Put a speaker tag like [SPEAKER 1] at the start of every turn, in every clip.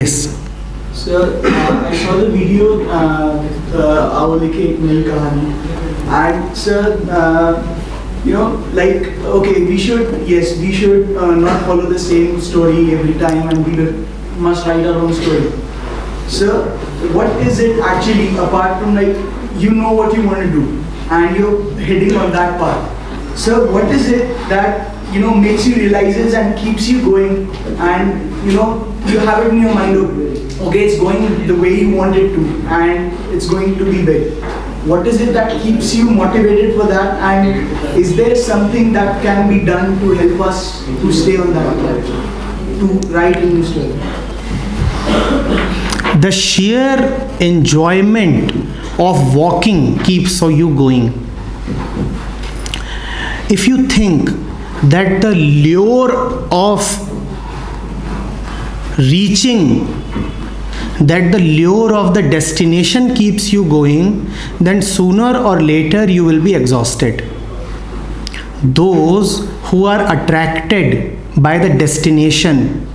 [SPEAKER 1] Yes.
[SPEAKER 2] Sir, I saw the video, Aule Ke Ek Nai Kahani, and sir, okay, we should not follow the same story every time, and must write our own story. Sir, what is it actually, apart from you know what you want to do, and you're heading on that path? Sir, what is it that makes you realizes and keeps you going, and you have it in your mind, okay, it's going the way you want it to, and it's going to be big. What is it that keeps you motivated for that, and is there something that can be done to help us to stay on that path, to write a new story?
[SPEAKER 1] The sheer enjoyment of walking keeps you going. If you think that the lure of reaching, that the lure of the destination keeps you going, then sooner or later you will be exhausted. Those who are attracted by the destination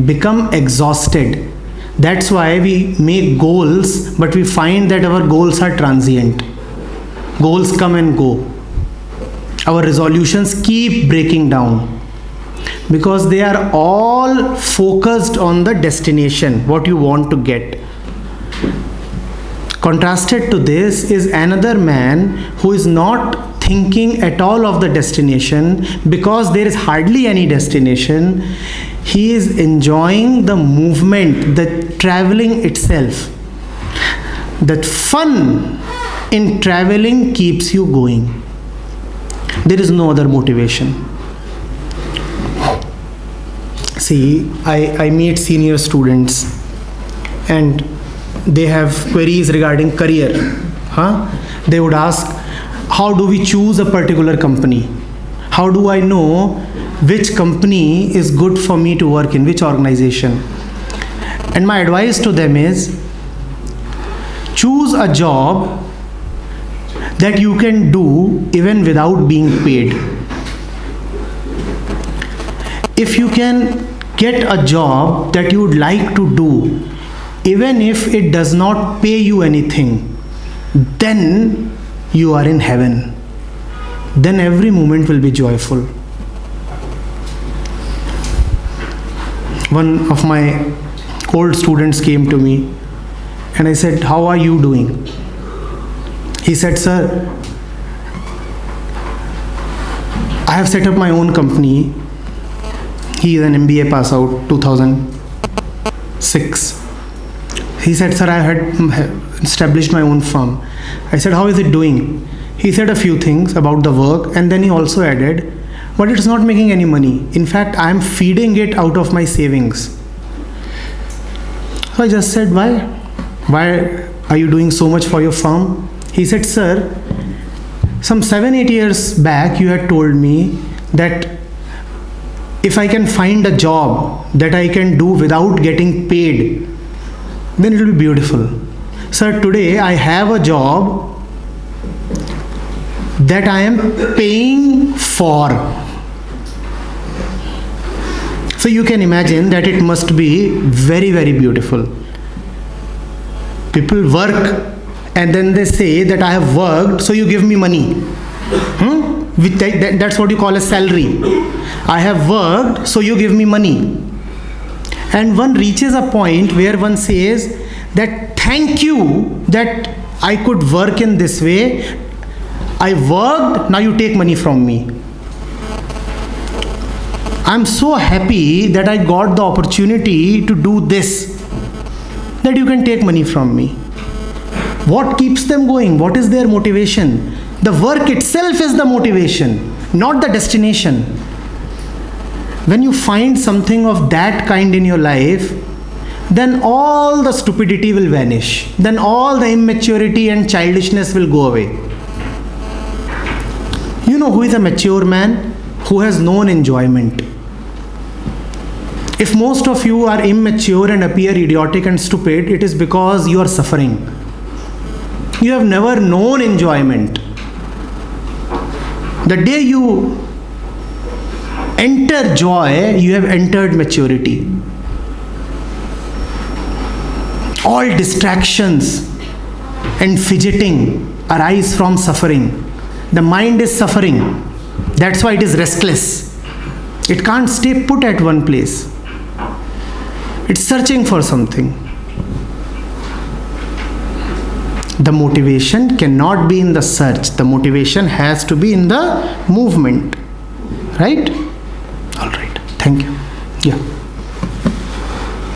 [SPEAKER 1] become exhausted. That's why we make goals, but we find that our goals are transient. Goals come and go. Our resolutions keep breaking down because they are all focused on the destination, what you want to get. Contrasted to this is another man who is not thinking at all of the destination because there is hardly any destination. He is enjoying the movement, the traveling itself. That fun in traveling keeps you going. There is no other motivation. See, I meet senior students and they have queries regarding career. They would ask, how do we choose a particular company? How do I know which company is good for me to work in, which organization? And my advice to them is, choose a job that you can do even without being paid. If you can get a job that you would like to do, even if it does not pay you anything, then you are in heaven. Then every moment will be joyful. One of my old students came to me and I said, how are you doing? He said, sir, I have set up my own company. He is an MBA pass out, 2006. He said, sir, I had established my own firm. I said, how is it doing? He said a few things about the work, and then he also added, but it's not making any money. In fact, I am feeding it out of my savings. So I just said, why? Why are you doing so much for your firm? He said, sir, some 7-8 years back, you had told me that if I can find a job that I can do without getting paid, then it will be beautiful. Sir, today I have a job that I am paying for. So you can imagine that it must be very, very beautiful. People work and then they say that I have worked, so you give me money. That's what you call a salary. I have worked, so you give me money. And one reaches a point where one says that thank you that I could work in this way. I worked, now you take money from me. I'm so happy that I got the opportunity to do this, that you can take money from me. What keeps them going? What is their motivation? The work itself is the motivation, not the destination. When you find something of that kind in your life, then all the stupidity will vanish. Then all the immaturity and childishness will go away. You know who is a mature man? Who has known enjoyment. If most of you are immature and appear idiotic and stupid, it is because you are suffering. You have never known enjoyment. The day you enter joy, you have entered maturity. All distractions and fidgeting arise from suffering. The mind is suffering. That's why it is restless. It can't stay put at one place. It's searching for something. The motivation cannot be in the search. The motivation has to be in the movement. Right? All right. Thank you. Yeah.